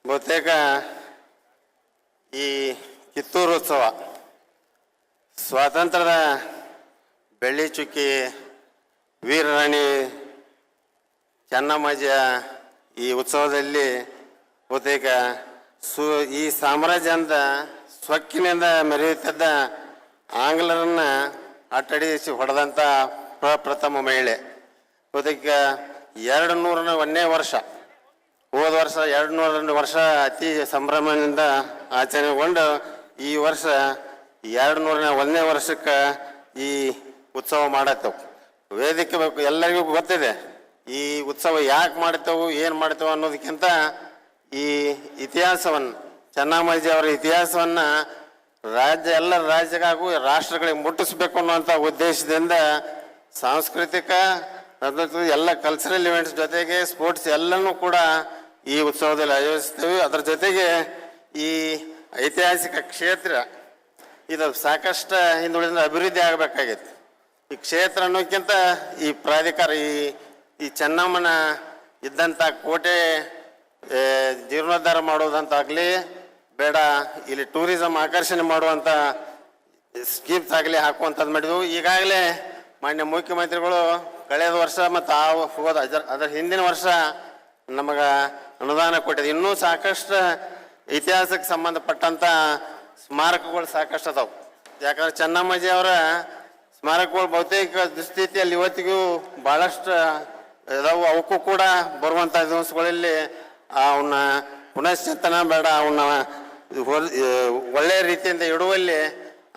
ಬಹುತೇಕ ಈ ಕಿತ್ತೂರು ಉತ್ಸವ ಸ್ವಾತಂತ್ರ್ಯದ ಬೆಳ್ಳಿ ಚುಕ್ಕಿ ವೀರರಾಣಿ ಚೆನ್ನಮ್ಮಾಜಿಯ ಈ ಉತ್ಸವದಲ್ಲಿ ಬಹುತೇಕ ಈ ಸಾಮ್ರಾಜ್ಯ ಅಂತ ಸೊಕ್ಕಿನಿಂದ ಮೆರೆಯುತ್ತಿದ್ದ ಆಂಗ್ಲರನ್ನ ಅಟ್ಟಡಿಸಿ ಹೊಡೆದಂಥ ಪ್ರಪ್ರಥಮ ಮಹಿಳೆ. ಬಹುತೇಕ 201ನೇ ವರ್ಷ, ಹೋದ ವರ್ಷ 201 ವರ್ಷ ಅತಿ ಸಂಭ್ರಮದಿಂದ ಆಚರಣೆಗೊಂಡು ಈ ವರ್ಷ 201ನೇ ವರ್ಷಕ್ಕೆ ಈ ಉತ್ಸವ ಮಾಡತ್ತೇವೆ. ವೇದಿಕೆ ಎಲ್ಲರಿಗೂ ಗೊತ್ತಿದೆ ಈ ಉತ್ಸವ ಯಾಕೆ ಮಾಡ್ತೇವೆ, ಏನು ಮಾಡ್ತೇವೆ ಅನ್ನೋದಕ್ಕಿಂತ ಈ ಇತಿಹಾಸವನ್ನು, ಚೆನ್ನಮ್ಮಾಜಿ ಅವರ ಇತಿಹಾಸವನ್ನು ಎಲ್ಲ ರಾಜ್ಯಗಳಿಗೂ ರಾಷ್ಟ್ರಗಳಿಗೆ ಮುಟ್ಟಿಸ್ಬೇಕು ಅನ್ನುವಂಥ ಉದ್ದೇಶದಿಂದ ಸಾಂಸ್ಕೃತಿಕ ಎಲ್ಲ ಕಲ್ಚರಲ್ ಇವೆಂಟ್ಸ್ ಜೊತೆಗೆ ಸ್ಪೋರ್ಟ್ಸ್ ಎಲ್ಲನೂ ಕೂಡ ಈ ಉತ್ಸವದಲ್ಲಿ ಆಯೋಜಿಸ್ತೇವೆ. ಅದರ ಜೊತೆಗೆ ಈ ಐತಿಹಾಸಿಕ ಕ್ಷೇತ್ರ ಇದು ಸಾಕಷ್ಟು ಹಿಂದುಳಿದ ಅಭಿವೃದ್ಧಿ ಆಗಬೇಕಾಗಿತ್ತು. ಈ ಕ್ಷೇತ್ರ ಅನ್ನೋಕ್ಕಿಂತ ಈ ಪ್ರಾಧಿಕಾರ ಈ ಚೆನ್ನಮ್ಮನ ಇದ್ದಂಥ ಕೋಟೆ ಜೀರ್ಣೋದ್ಧಾರ ಮಾಡೋದಂತಾಗಲಿ, ಬೇಡ ಇಲ್ಲಿ ಟೂರಿಸಂ ಆಕರ್ಷಣೆ ಮಾಡುವಂಥ ಸ್ಕೀಮ್ಸ್ ಆಗಲಿ ಹಾಕುವಂಥದ್ದು ಮಾಡಿದ್ವು. ಈಗಾಗಲೇ ಮಾನ್ಯ ಮುಖ್ಯಮಂತ್ರಿಗಳು ಕಳೆದ ವರ್ಷ ಮತ್ತು ಅದರ ಹಿಂದಿನ ವರ್ಷ ನಮಗೆ ಅನುದಾನ ಕೊಟ್ಟಿದೆ. ಇನ್ನೂ ಸಾಕಷ್ಟು ಇತಿಹಾಸಕ್ಕೆ ಸಂಬಂಧಪಟ್ಟಂಥ ಸ್ಮಾರಕಗಳು ಸಾಕಷ್ಟು ಅದಾವೆ. ಯಾಕಂದ್ರೆ ಚೆನ್ನಮ್ಮಾಜಿ ಅವರ ಸ್ಮಾರಕಗಳು ಬಹುತೇಕ ದುಸ್ಥಿತಿಯಲ್ಲಿ ಇವತ್ತಿಗೂ ಭಾಳಷ್ಟು ಅದಾವು. ಅವಕ್ಕೂ ಕೂಡ ಬರುವಂಥ ದಿವಸಗಳಲ್ಲಿ ಅವನ್ನ ಪುನಶ್ಚೇತನ ಬೇಡ, ಅವನ್ನ ಒಳ್ಳೆಯ ರೀತಿಯಿಂದ ಇಡುವಲ್ಲಿ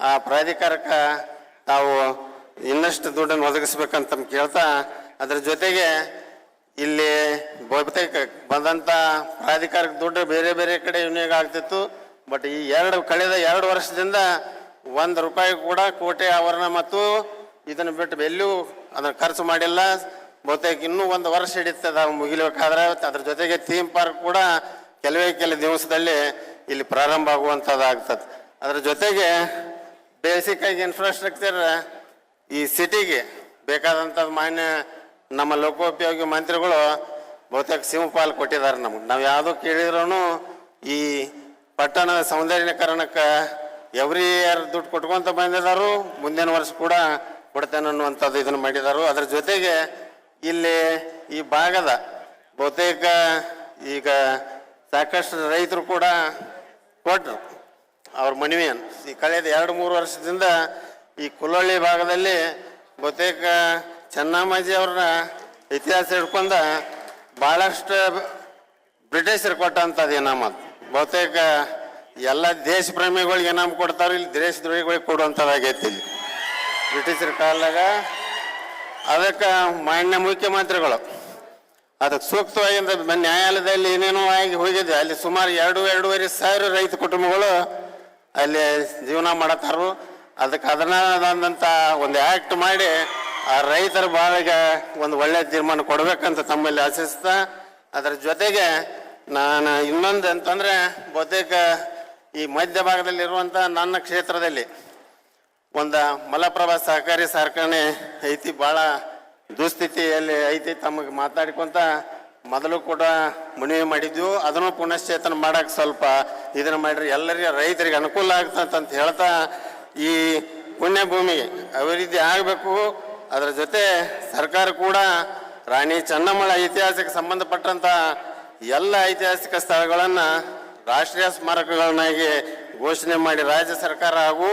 ಆ ಪ್ರಾಧಿಕಾರಕ್ಕೆ ತಾವು ಇನ್ನಷ್ಟು ದುಡ್ಡನ್ನು ಒದಗಿಸ್ಬೇಕಂತ ಕೇಳ್ತಾ, ಅದರ ಜೊತೆಗೆ ಇಲ್ಲಿ ಬಹುತೇಕ ಬಂದಂಥ ಪ್ರಾಧಿಕಾರಕ್ಕೆ ದುಡ್ಡು ಬೇರೆ ಬೇರೆ ಕಡೆ ವಿನಿಯೋಗ ಆಗ್ತಿತ್ತು. ಬಟ್ ಈ ಕಳೆದ 2 ವರ್ಷದಿಂದ ₹1 ಕೂಡ ಕೋಟೆ ಆವರಣ ಮತ್ತು ಇದನ್ನು ಬಿಟ್ಟು ಎಲ್ಲೂ ಅದನ್ನು ಖರ್ಚು ಮಾಡಿಲ್ಲ. ಬಹುತೇಕ ಇನ್ನೂ 1 ವರ್ಷ ಹಿಡಿತದ ಮುಗಿಬೇಕಾದ್ರೆ. ಅದ್ರ ಜೊತೆಗೆ ಥೀಮ್ ಪಾರ್ಕ್ ಕೂಡ ಕೆಲವೇ ದಿವಸದಲ್ಲಿ ಇಲ್ಲಿ ಪ್ರಾರಂಭ ಆಗುವಂಥದ್ದು ಆಗ್ತದೆ. ಅದರ ಜೊತೆಗೆ ಬೇಸಿಕ್ ಆಗಿ ಇನ್ಫ್ರಾಸ್ಟ್ರಕ್ಚರ್ ಈ ಸಿಟಿಗೆ ಬೇಕಾದಂಥದ್ದು ಮಾನ್ಯ ನಮ್ಮ ಲೋಕೋಪಯೋಗಿ ಮಂತ್ರಿಗಳು ಬಹುತೇಕ ಸಿಂಹಪಾಲು ಕೊಟ್ಟಿದ್ದಾರೆ ನಮಗೆ. ನಾವು ಯಾವುದೋ ಕೇಳಿದ್ರೂ ಈ ಪಟ್ಟಣದ ಸೌಂದರ್ಯೀಕರಣಕ್ಕೆ ಎವ್ರಿ ಇಯರ್ ದುಡ್ಡು ಕೊಟ್ಕೊಂತ ಬಂದಿದ್ದಾರು, ಮುಂದಿನ ವರ್ಷ ಕೂಡ ಕೊಡ್ತೇನೆ ಅನ್ನುವಂಥದ್ದು ಇದನ್ನು ಮಾಡಿದ್ದಾರೆ. ಅದರ ಜೊತೆಗೆ ಇಲ್ಲಿ ಈ ಭಾಗದ ಬಹುತೇಕ ಈಗ ಸಾಕಷ್ಟು ರೈತರು ಕೂಡ ಕೊಟ್ಟರು ಅವ್ರ ಮನವಿಯನ್ನು. ಈ ಕಳೆದ 2-3 ವರ್ಷದಿಂದ ಈ ಕುಲ್ಲಳ್ಳಿ ಭಾಗದಲ್ಲಿ ಬಹುತೇಕ ಚೆನ್ನಮ್ಮಾಜಿ ಅವ್ರನ್ನ ಇತಿಹಾಸ ಹಿಡ್ಕೊಂಡ ಭಾಳಷ್ಟು ಬ್ರಿಟಿಷರು ಕೊಟ್ಟಂಥದ್ದು ಇನಾಮ. ಬಹುತೇಕ ಎಲ್ಲ ದೇಶ ಪ್ರೇಮಿಗಳಿಗೆ ಇನಾಮ ಕೊಡ್ತಾರೆ, ಇಲ್ಲಿ ದೇಶದ್ರೋಹಿಗಳಿಗೆ ಕೊಡುವಂಥದ್ದಾಗೈತಿ ಇಲ್ಲಿ ಬ್ರಿಟಿಷರ ಕಾಲದಾಗ. ಅದಕ್ಕೆ ಮಾನ್ಯ ಮುಖ್ಯಮಂತ್ರಿಗಳು ಅದಕ್ಕೆ ಸೂಕ್ತವಾಗಿ ನ್ಯಾಯಾಲಯದಲ್ಲಿ ಏನೇನೋ ಆಗಿ ಹೋಗಿದೆ. ಅಲ್ಲಿ ಸುಮಾರು 2-2.5 ಸಾವಿರ ರೈತ ಕುಟುಂಬಗಳು ಅಲ್ಲಿ ಜೀವನ ಮಾಡತ್ತಾರು. ಅದಕ್ಕೆ ಅದನ್ನಂಥ ಒಂದು ಆ್ಯಕ್ಟ್ ಮಾಡಿ ಆ ರೈತರ ಬಾಳಿಗೆ ಒಂದು ಒಳ್ಳೆಯ ತೀರ್ಮಾನ ಕೊಡಬೇಕಂತ ತಮ್ಮಲ್ಲಿ ಆಶಿಸ್ತಾ, ಅದರ ಜೊತೆಗೆ ನಾನು ಇನ್ನೊಂದು ಅಂತಂದರೆ ಬಹುತೇಕ ಈ ಮಧ್ಯ ಭಾಗದಲ್ಲಿರುವಂಥ ನನ್ನ ಕ್ಷೇತ್ರದಲ್ಲಿ ಒಂದು ಮಲಪ್ರಭಾ ಸಹಕಾರಿ ಕಾರ್ಖಾನೆ ಐತಿ, ಭಾಳ ದುಸ್ಥಿತಿಯಲ್ಲಿ ಐತಿ. ತಮಗೆ ಮಾತಾಡ್ಕೊಂತ ಮೊದಲು ಕೂಡ ಮನವಿ ಮಾಡಿದ್ವು. ಅದನ್ನು ಪುನಶ್ಚೇತನ ಮಾಡೋಕ್ಕೆ ಸ್ವಲ್ಪ ಇದನ್ನು ಮಾಡಿರಿ, ಎಲ್ಲರಿಗೆ ರೈತರಿಗೆ ಅನುಕೂಲ ಆಗ್ತಂತ ಹೇಳ್ತಾ ಈ ಪುಣ್ಯಭೂಮಿಗೆ ಅಭಿವೃದ್ಧಿ ಆಗಬೇಕು. ಅದರ ಜೊತೆ ಸರ್ಕಾರ ಕೂಡ ರಾಣಿ ಚೆನ್ನಮ್ಮಳ ಇತಿಹಾಸಕ್ಕೆ ಸಂಬಂಧಪಟ್ಟಂಥ ಎಲ್ಲ ಐತಿಹಾಸಿಕ ಸ್ಥಳಗಳನ್ನು ರಾಷ್ಟ್ರೀಯ ಸ್ಮಾರಕಗಳನ್ನಾಗಿ ಘೋಷಣೆ ಮಾಡಿ ರಾಜ್ಯ ಸರ್ಕಾರ ಹಾಗೂ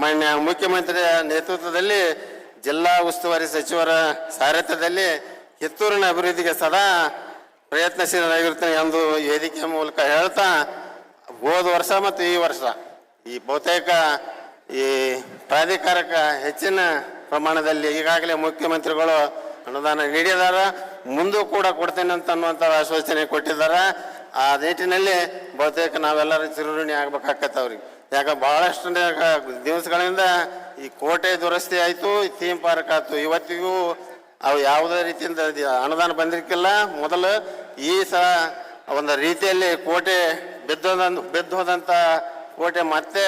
ಮಾನ್ಯ ಮುಖ್ಯಮಂತ್ರಿಯ ನೇತೃತ್ವದಲ್ಲಿ ಜಿಲ್ಲಾ ಉಸ್ತುವಾರಿ ಸಚಿವರ ಸಾರಥ್ಯದಲ್ಲಿ ಕಿತ್ತೂರಿನ ಅಭಿವೃದ್ಧಿಗೆ ಸದಾ ಪ್ರಯತ್ನಶೀಲರಾಗಿರ್ತೇನೆ ಎಂದು ವೇದಿಕೆ ಮೂಲಕ ಹೇಳ್ತಾ, ಹೋದ ವರ್ಷ ಮತ್ತು ಈ ವರ್ಷ ಈ ಬಹುತೇಕ ಈ ಪ್ರಾಧಿಕಾರಕ್ಕೆ ಹೆಚ್ಚಿನ ಪ್ರಮಾಣದಲ್ಲಿ ಈಗಾಗಲೇ ಮುಖ್ಯಮಂತ್ರಿಗಳು ಅನುದಾನ ನೀಡಿದ್ದಾರೆ, ಮುಂದೂ ಕೂಡ ಕೊಡ್ತೇನೆ ಅಂತ ಅನ್ನುವಂಥ ಆಶ್ವಾಸನೆ ಕೊಟ್ಟಿದ್ದಾರೆ. ಆ ನಿಟ್ಟಿನಲ್ಲಿ ಬಹುತೇಕ ನಾವೆಲ್ಲರೂ ಚಿರಋಣಿ ಆಗ್ಬೇಕಾಗತ್ತೆ ಅವ್ರಿಗೆ. ಯಾಕೆ ಭಾಳಷ್ಟು ದಿವಸಗಳಿಂದ ಈ ಕೋಟೆ ದುರಸ್ತಿ ಆಯಿತು, ಈ ಥೀಮ್ ಪಾರ್ಕ್ ಆಯಿತು, ಇವತ್ತಿಗೂ ಅವು ಯಾವುದೇ ರೀತಿಯಿಂದ ಅನುದಾನ ಬಂದಿರಕ್ಕಿಲ್ಲ. ಮೊದಲು ಈ ಸಲ ಒಂದು ರೀತಿಯಲ್ಲಿ ಕೋಟೆ ಬಿದ್ದು ಹೋದಂಥ ಕೋಟೆ ಮತ್ತೆ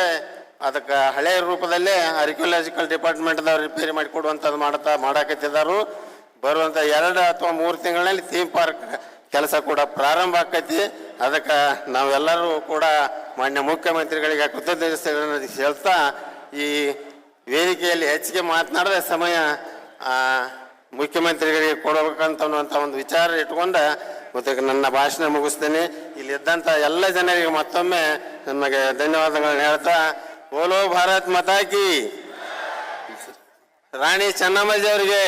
ಅದಕ್ಕೆ ಹಳೆಯ ರೂಪದಲ್ಲೇ ಆರ್ಕಿಯಾಲಜಿಕಲ್ ಡಿಪಾರ್ಟ್ಮೆಂಟ್ದವ್ರು ರಿಪೇರಿ ಮಾಡಿಕೊಡುವಂಥದ್ದು ಮಾಡಾಕತ್ತಿದ್ದಾರೆ. ಬರುವಂಥ 2 ಅಥವಾ 3 ತಿಂಗಳಲ್ಲಿ ಥೀಮ್ ಪಾರ್ಕ್ ಕೆಲಸ ಕೂಡ ಪ್ರಾರಂಭ ಆಕೈತಿ. ಅದಕ್ಕೆ ನಾವೆಲ್ಲರೂ ಕೂಡ ಮಾನ್ಯ ಮುಖ್ಯಮಂತ್ರಿಗಳಿಗೆ ಕೃತಜ್ಞತೆ ಹೇಳ್ತಾ ಈ ವೇದಿಕೆಯಲ್ಲಿ ಹೆಚ್ಚಿಗೆ ಮಾತನಾಡದ ಸಮಯ ಮುಖ್ಯಮಂತ್ರಿಗಳಿಗೆ ಕೊಡಬೇಕಂತ ಅನ್ನುವಂಥ ಒಂದು ವಿಚಾರ ಇಟ್ಕೊಂಡು ಮತ್ತು ನನ್ನ ಭಾಷಣ ಮುಗಿಸ್ತೇನೆ. ಇಲ್ಲಿದ್ದಂಥ ಎಲ್ಲ ಜನರಿಗೆ ಮತ್ತೊಮ್ಮೆ ನಮಗೆ ಧನ್ಯವಾದಗಳನ್ನ ಹೇಳ್ತಾ ಬೋಲೋ ಭಾರತ್ ಮಾತಾ ಕಿ ರಾಣಿ ಚೆನ್ನಮ್ಮಾಜಿ ಅವರಿಗೆ